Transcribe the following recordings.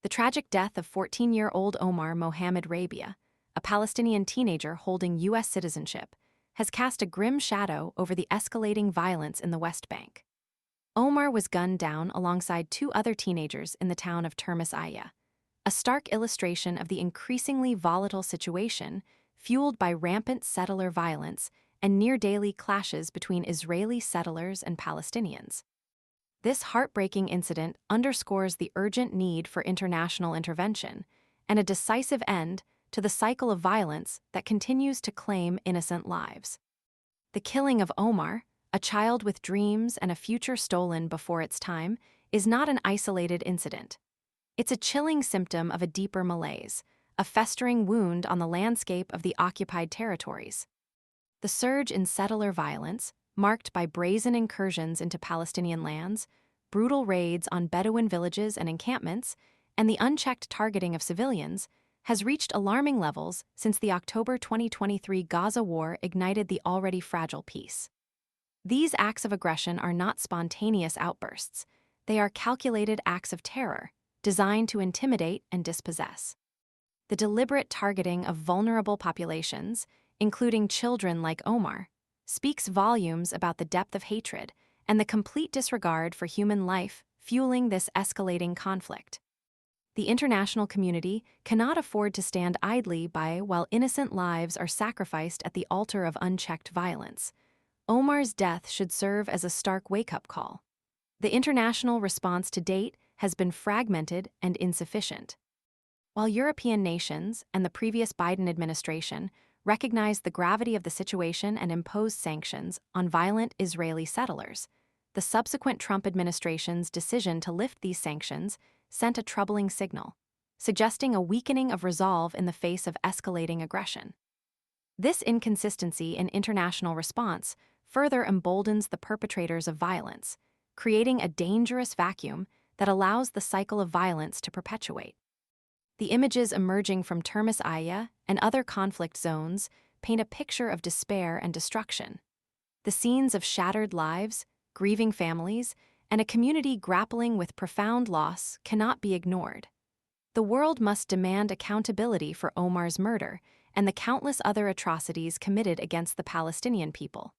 The tragic death of 14-year-old Omar Mohammad Rabea, a Palestinian teenager holding U.S. citizenship, has cast a grim shadow over the escalating violence in the West Bank. Omar was gunned down alongside two other teenagers in the town of Termis, a stark illustration of the increasingly volatile situation fueled by rampant settler violence and near-daily clashes between Israeli settlers and Palestinians. This heartbreaking incident underscores the urgent need for international intervention and a decisive end to the cycle of violence that continues to claim innocent lives. The killing of Omar, a child with dreams and a future stolen before its time, is not an isolated incident. It's a chilling symptom of a deeper malaise, a festering wound on the landscape of the occupied territories. The surge in settler violence, marked by brazen incursions into Palestinian lands, brutal raids on Bedouin villages and encampments, and the unchecked targeting of civilians, has reached alarming levels since the October 2023 Gaza war ignited the already fragile peace. These acts of aggression are not spontaneous outbursts. They are calculated acts of terror, designed to intimidate and dispossess. The deliberate targeting of vulnerable populations, including children like Omar, speaks volumes about the depth of hatred and the complete disregard for human life fueling this escalating conflict. The international community cannot afford to stand idly by while innocent lives are sacrificed at the altar of unchecked violence. Omar's death should serve as a stark wake-up call. The international response to date has been fragmented and insufficient. While European nations and the previous Biden administration recognized the gravity of the situation and imposed sanctions on violent Israeli settlers, the subsequent Trump administration's decision to lift these sanctions sent a troubling signal, suggesting a weakening of resolve in the face of escalating aggression. This inconsistency in international response further emboldens the perpetrators of violence, creating a dangerous vacuum that allows the cycle of violence to perpetuate. The images emerging from Termis and other conflict zones paint a picture of despair and destruction. The scenes of shattered lives, grieving families, and a community grappling with profound loss cannot be ignored. The world must demand accountability for Omar's murder and the countless other atrocities committed against the Palestinian people.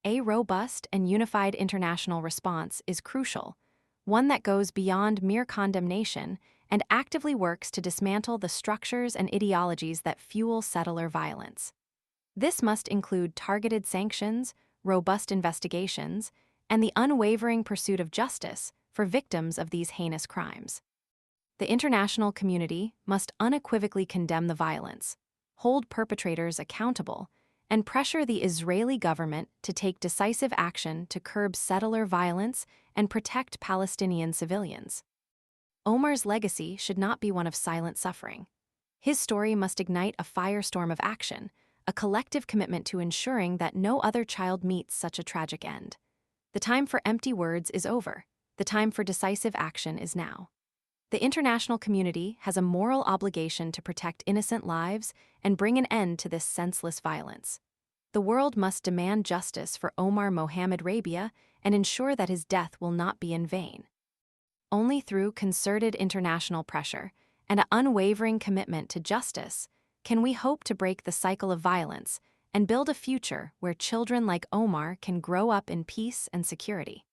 A robust and unified international response is crucial, one that goes beyond mere condemnation and actively works to dismantle the structures and ideologies that fuel settler violence. This must include targeted sanctions, robust investigations, and the unwavering pursuit of justice for victims of these heinous crimes. The international community must unequivocally condemn the violence, hold perpetrators accountable, and pressure the Israeli government to take decisive action to curb settler violence and protect Palestinian civilians. Omar's legacy should not be one of silent suffering. His story must ignite a firestorm of action, a collective commitment to ensuring that no other child meets such a tragic end. The time for empty words is over. The time for decisive action is now. The international community has a moral obligation to protect innocent lives and bring an end to this senseless violence. The world must demand justice for Omar Mohammad Rabea and ensure that his death will not be in vain. Only through concerted international pressure and an unwavering commitment to justice can we hope to break the cycle of violence and build a future where children like Omar can grow up in peace and security.